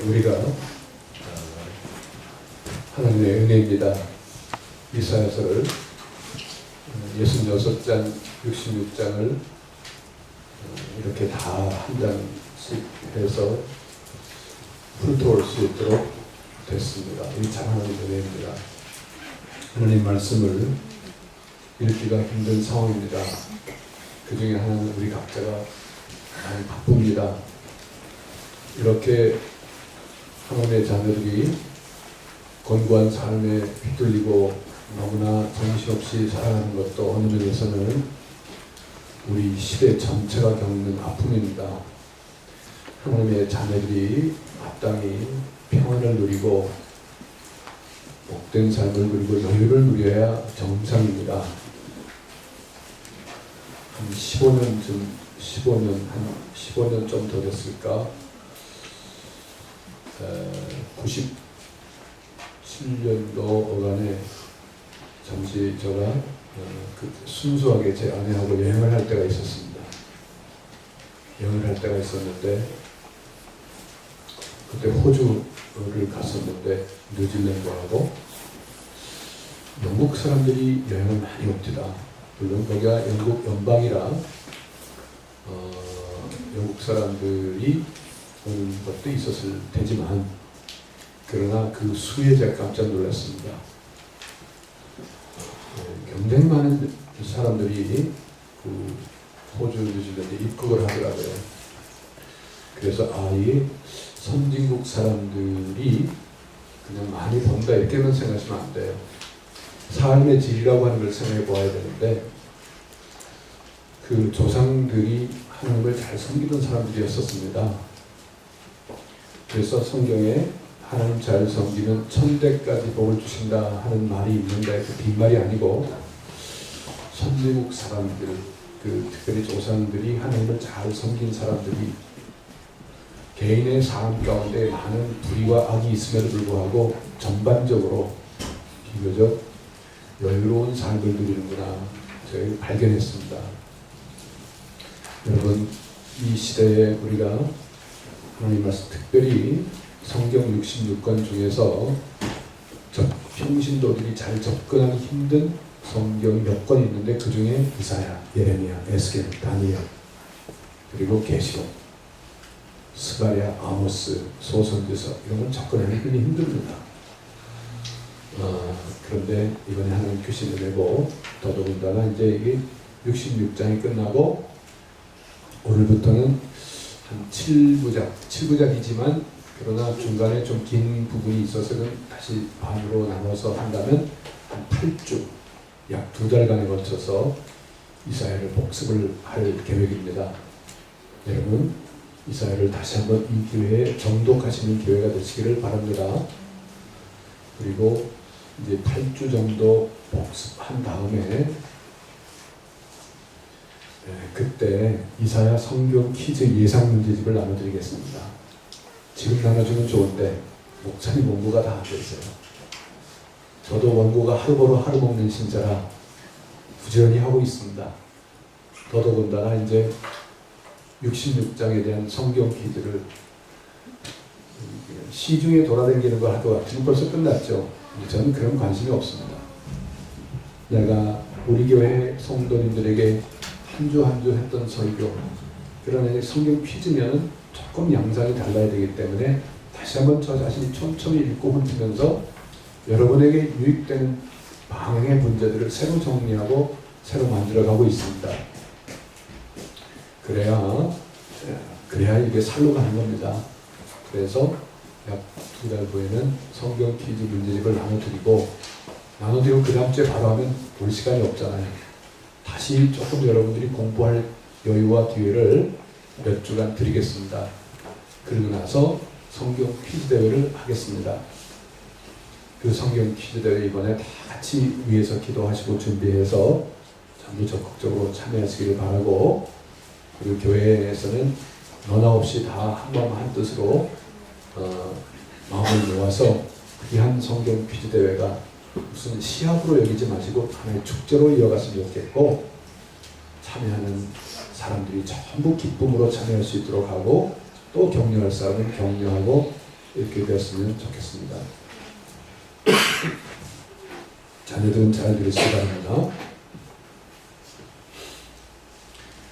우리가 하나님의 은혜입니다. 이사야서를 66장, 66장을 이렇게 다 한 장씩 해서 훑어올 수 있도록 됐습니다. 이 참 하나님의 은혜입니다. 하나님 말씀을 읽기가 힘든 상황입니다. 그 중에 하나는 우리 각자가 많이 바쁩니다. 이렇게 하나님의 자녀들이 권고한 삶에 휘둘리고 너무나 정신없이 살아가는 것도 어느 면에서는 우리 시대 전체가 겪는 아픔입니다. 하나님의 자녀들이 마땅히 평안을 누리고 복된 삶을 누리고 여유를 누려야 정상입니다. 한 15년 좀 더 됐을까? 97년도 어간에 잠시 제가 순수하게 제 아내하고 여행을 할 때가 있었습니다. 여행을 할 때가 있었는데 그때 호주를 갔었는데 뉴질랜드하고 영국 사람들이 여행을 많이 옵니다. 물론 거기가 영국 연방이라 영국 사람들이 오는 것도 있었을 테지만 그러나 그 수에 제가 깜짝 놀랐습니다. 굉장히 많은 사람들이 그 호주, 뉴질랜드 입국을 하더라고요. 그래서 이 선진국 사람들이 그냥 많이 번다 이렇게만 생각하시면 안 돼요. 삶의 질이라고 하는 걸 생각해 보아야 되는데 그 조상들이 하나님을 잘 섬기던 사람들이었었습니다. 그래서 성경에 하나님 잘 섬기면 천대까지 복을 주신다 하는 말이 있는데 그 빈말이 아니고 선진국 사람들, 특별히 조상들이 하나님을 잘 섬긴 사람들이 개인의 삶 가운데 많은 불의와 악이 있음에도 불구하고 전반적으로 비교적 여유로운 삶을 누리는구나 저희 발견했습니다. 여러분 이 시대에 우리가 하나님 말씀 특별히 성경 66권 중에서 평신도들이 잘 접근하기 힘든 성경이 몇 권 있는데 그 중에 이사야, 예레미야, 에스겔, 다니엘 그리고 계시록, 스가랴, 아모스, 소선지서 이런 건 접근하기 굉장히 힘듭니다. 그런데 이번에 하나님 교신을 내고 더더군다나 이제 이게 66장이 끝나고 오늘부터는 한 7부작이지만 그러나 중간에 좀 긴 부분이 있어서는 다시 반으로 나눠서 한다면 한 8주, 약 2달간에 걸쳐서 이사야를 복습을 할 계획입니다. 여러분 이사야를 다시 한번 이 기회에 정독하시는 기회가 되시기를 바랍니다. 그리고 이제 8주 정도 복습한 다음에 그때 이사야 성경 퀴즈 예상 문제집을 나눠드리겠습니다. 지금 나눠주면 좋은데 목사님 원고가 다 안 돼 있어요. 저도 원고가 하루 벌어 하루 먹는 신자라 부지런히 하고 있습니다. 더더군다나 이제 66장에 대한 성경 퀴즈를 시중에 돌아다니는 거 할 것 같으면 벌써 끝났죠. 저는 그런 관심이 없습니다. 내가 우리 교회 성도님들에게 한 주 한 주 했던 설교, 그러나 성경 퀴즈면 조금 양상이 달라야 되기 때문에 다시 한번 저 자신이 촘촘히 읽고 훑으면서 여러분에게 유익되는 방향의 문제들을 새로 정리하고 새로 만들어가고 있습니다. 그래야 이게 살로 가는 겁니다. 그래서 약 2달 후에는 성경 퀴즈 문제집을 나눠드리고 그 다음 주에 바로 하면 볼 시간이 없잖아요. 다시 조금 여러분들이 공부할 여유와 기회를 몇 주간 드리겠습니다. 그리고 나서 성경 퀴즈 대회를 하겠습니다. 그 성경 퀴즈 대회 이번에 다 같이 위에서 기도하시고 준비해서 전부 적극적으로 참여하시기를 바라고, 그리고 교회에서는 너나 없이 다 한 마음 한 뜻으로 마음을 모아서 귀한 성경 퀴즈 대회가 무슨 시합으로 여기지 마시고 하나의 축제로 이어갔으면 좋겠고, 참여하는 사람들이 전부 기쁨으로 참여할 수 있도록 하고, 또 격려할 사람은 격려하고 이렇게 되었으면 좋겠습니다. 자녀들은 잘 들으시기 바랍니다.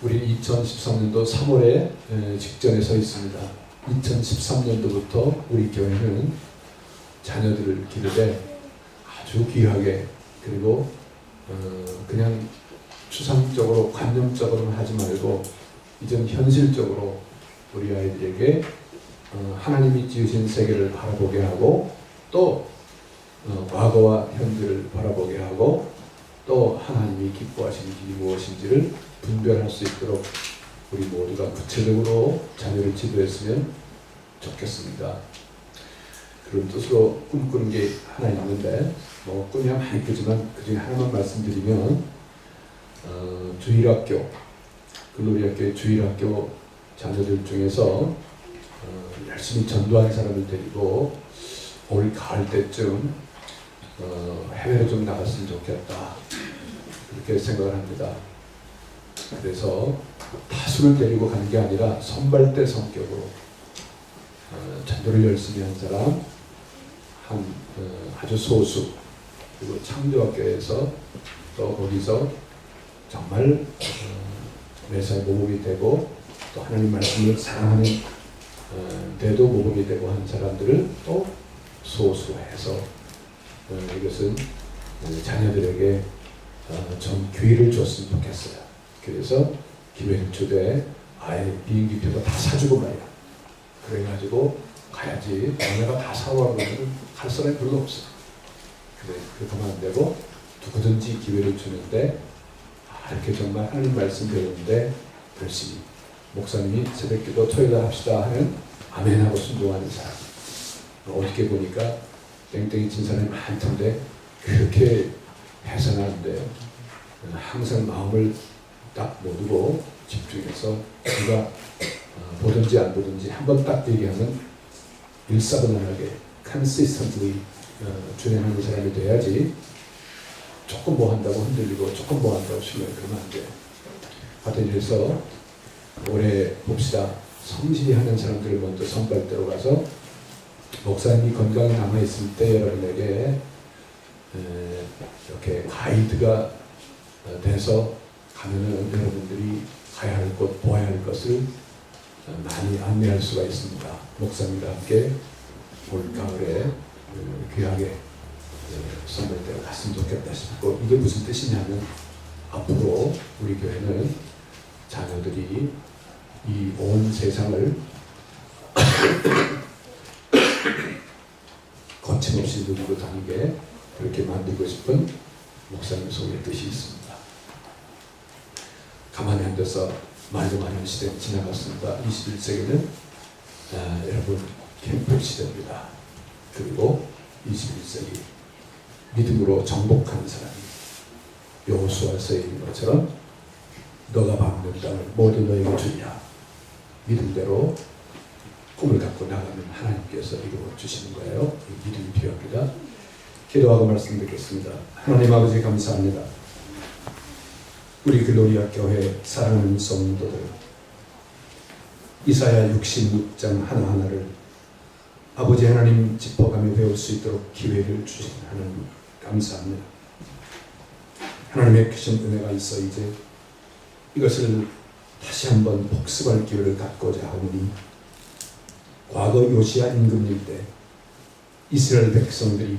우리 2013년도 3월에 직전에 서 있습니다. 2013년도부터 우리 교회는 자녀들을 기르되 아주 귀하게, 그리고 그냥 추상적으로 관념적으로는 하지 말고 이전 현실적으로 우리 아이들에게 하나님이 지으신 세계를 바라보게 하고, 또 과거와 현재를 바라보게 하고, 또 하나님이 기뻐하시는 일이 무엇인지를 분별할 수 있도록 우리 모두가 구체적으로 자녀를 지도했으면 좋겠습니다. 그런 뜻으로 꿈꾸는 게 하나 있는데, 꿈이 많이 크지만 그 중에 하나만 말씀드리면, 주일학교, 글로리학교의 주일학교 자녀들 중에서 열심히 전도하는 사람을 데리고 올 가을 때쯤 해외로 좀 나갔으면 좋겠다, 그렇게 생각을 합니다. 그래서 다수를 데리고 가는 게 아니라 선발대 성격으로 전도를 열심히 한 사람 아주 소수, 그리고 창조학교에서 또 거기서 정말 매사에 모범이 되고, 또 하나님 말씀을 사랑하는 데도 모범이 되고 한 사람들을 또 소수해서 이것은 자녀들에게 좀 기회를 줬으면 좋겠어요. 그래서 기회를 주되 아예 비행기표도 다 사주고 말이야. 그래가지고 가야지. 내가 다 사와 그러면 갈 사람이 별로 없어. 그래, 그러면 안 되고 누구든지 기회를 주는데, 이렇게 정말 하나님 말씀 배우는데 열심히, 목사님이 새벽기도 토요일에 합시다 하면 아멘하고 순종하는 사람. 어떻게 보니까 땡땡이 친 사람이 많던데 그렇게 해서는 안 돼요. 항상 마음을 딱 모두고 집중해서 누가 보든지 안 보든지 한번 딱 얘기하면 일사분란하게 consistently 준행하는 사람이 돼야지, 조금 뭐 한다고 흔들리고 조금 뭐 한다고 쉬면 그러면 안 돼요. 하여튼 그래서 올해 봅시다. 성실히 하는 사람들을 먼저 선발대로 가서, 목사님이 건강히 남아있을 때 여러분에게 이렇게 가이드가 돼서 가면은 여러분들이 가야 할 곳, 보아야 할 것을 많이 안내할 수가 있습니다. 목사님과 함께 올 가을에 귀하게 선발대로 갔으면 좋겠다 싶고, 이게 무슨 뜻이냐면, 앞으로 우리 교회는 자녀들이 이 온 세상을 거침없이 누리고 다니게 그렇게 만들고 싶은 목사님 속의 뜻이 있습니다. 가만히 앉아서 말도 많은 시대 지나갔습니다. 21세기는 여러분 캠프 시대입니다. 그리고 21세기 믿음으로 정복하는 사람이 여호수아서에 있는 것처럼 너가 밟는 땅을 모두 너에게 주리라. 믿음대로 꿈을 갖고 나가면 하나님께서 이루어 주시는 거예요. 믿음이 필요합니다. 기도하고 말씀드리겠습니다. 하나님 아버지 감사합니다. 우리 글로리아 교회 사랑하는 성도들, 이사야 66장 하나하나를 아버지 하나님 짚어가며 배울 수 있도록 기회를 주신 하나님 감사합니다. 하나님의 크신 은혜가 있어 이제 이것을 다시 한번 복습할 기회를 갖고자 하오니, 과거 요시야 임금일 때 이스라엘 백성들이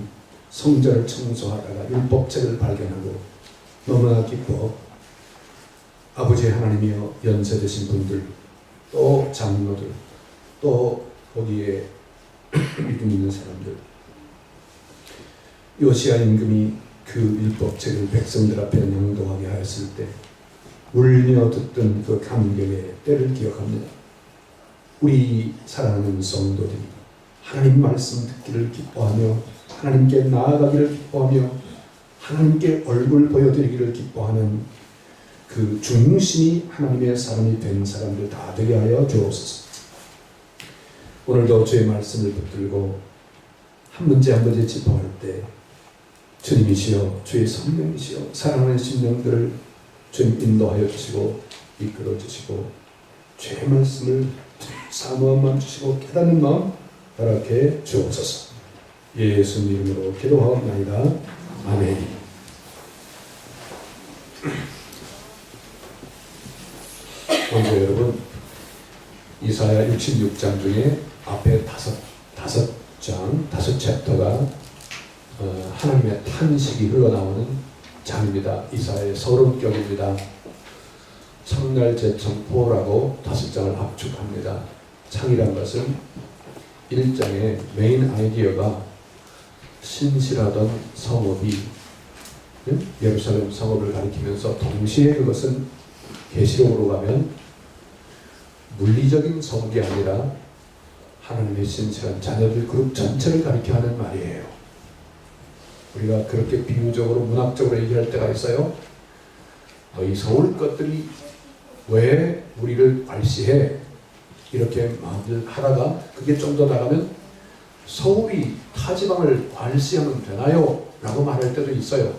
성전을 청소하다가 율법책을 발견하고 너무나 기뻐 아버지 하나님이여 연세되신 분들, 또 장로들, 또 거기에 믿음 있는 사람들, 요시야 임금이 그 율법책을 백성들 앞에 낭독하게 하였을 때 울며 듣던 그 감격의 때를 기억합니다. 우리 사랑하는 성도들이 하나님 말씀 듣기를 기뻐하며 하나님께 나아가기를 기뻐하며 하나님께 얼굴 보여드리기를 기뻐하는 그 중심이 하나님의 사람이 된 사람들 다 되게 하여 주옵소서. 오늘도 주의 말씀을 붙들고 한 문제 한 문제 짚어갈 때 주님이시여, 주의 성령이시여, 사랑하는 심령들을 주님 인도하여 주시고 이끌어 주시고, 죄의 말씀을 사모한 마음 주시고 깨닫는 마음 허락해 주옵소서. 예수님 이름으로 기도하옵나이다. 아멘. 먼저 여러분, 이사야 66장 중에 앞에 다섯 챕터가 하나님의 탄식이 흘러나오는 장입니다. 이사야의 서론격입니다. 창날 제청포라고 5장을 압축합니다. 창이란 것은 1장의 메인 아이디어가 신실하던 성읍이 예루살렘 성읍을 가리키면서 동시에 그것은 계시록으로 가면 물리적인 성읍이 아니라 하나님의 신실한 자녀들 그룹 전체를 가리켜 하는 말이에요. 우리가 그렇게 비유적으로 문학적으로 얘기할 때가 있어요. 너희 서울 것들이 왜 우리를 괄시해? 이렇게 말을 하다가 그게 좀 더 나가면 서울이 타지방을 괄시하면 되나요? 라고 말할 때도 있어요.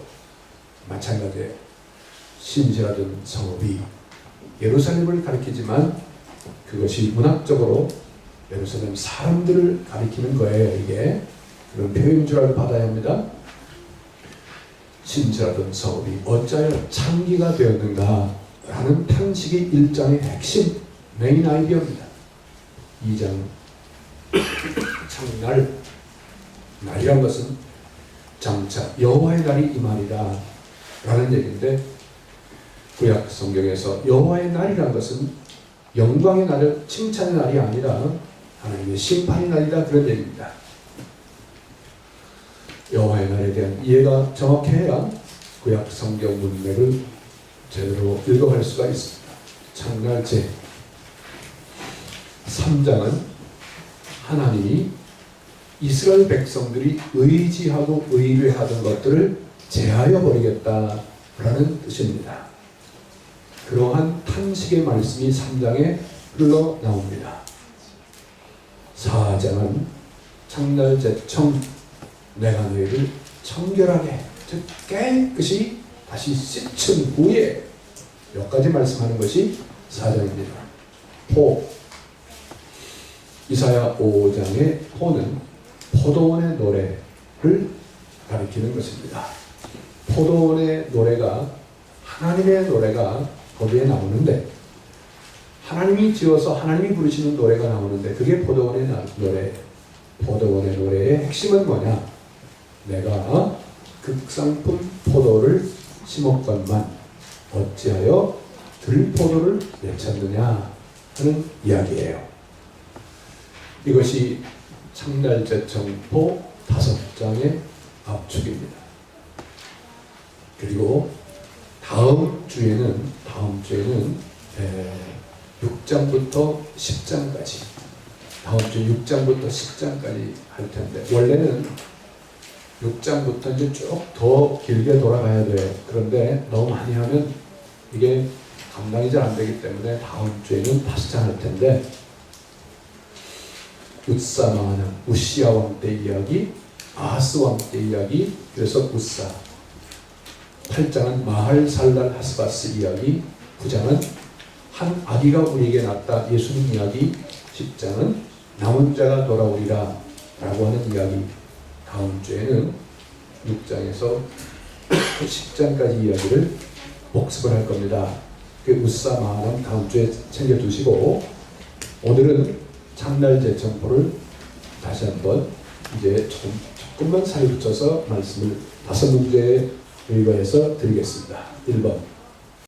마찬가지에 신실하던 성읍이 예루살렘을 가리키지만 그것이 문학적으로 예루살렘 사람들을 가리키는 거예요. 이게 그런 표현 줄을 받아야 합니다. 신실하던 성읍이 어찌하여 창기가 되었는가 라는 탄식이 1장의 핵심 메인 아이디어입니다. 2장 창날, 날이란 것은 장차 여호와의 날이 이 말이다 라는 얘기인데, 구약 성경에서 여호와의 날이란 것은 영광의 날은 칭찬의 날이 아니라 하나님의 심판의 날이다 그런 얘기입니다. 여호와의 날에 대한 이해가 정확해야 구약 성경 문맥을 제대로 읽어갈 수가 있습니다. 창날 제 3장은 하나님이 이스라엘 백성들이 의지하고 의뢰하던 것들을 제하여 버리겠다라는 뜻입니다. 그러한 탄식의 말씀이 3장에 흘러나옵니다. 4장은 창날 제청 내가 너희를 청결하게 즉 깨끗이 다시 씻은 후에 여기까지 말씀하는 것이 4장입니다. 포, 이사야 5장의 포는 포도원의 노래를 가리키는 것입니다. 포도원의 노래가 하나님의 노래가 거기에 나오는데, 하나님이 지어서 하나님이 부르시는 노래가 나오는데 그게 포도원의 노래. 포도원의 노래의 핵심은 뭐냐? 내가 극상품 포도를 심었건만 어찌하여 들포도를 내쳤느냐 하는 이야기예요. 이것이 창날제청포 5장의 압축입니다. 그리고 다음 주에는 6장부터 10장까지, 다음 주 6장부터 10장까지 할 텐데, 원래는 6장부터 이제 쭉 더 길게 돌아가야 돼요. 그런데 너무 많이 하면 이게 감당이 잘 안 되기 때문에 다음 주에는 5장 할 텐데, 웃사마하는 우시야 왕 때 이야기, 아하스 왕 때 이야기, 그래서 웃사. 8장은 마할살랄 하스바스 이야기, 9장은 한 아기가 우리에게 낳았다 예수님 이야기, 10장은 남은 자가 돌아오리라 라고 하는 이야기. 다음 주에는 6장에서 10장까지 이야기를 복습을 할 겁니다. 그 웃사 마하는 다음 주에 챙겨두시고, 오늘은 창날 제청포를 다시 한번 이제 조금만 사이 붙여서 말씀을 5문제에 의거해서 드리겠습니다. 1번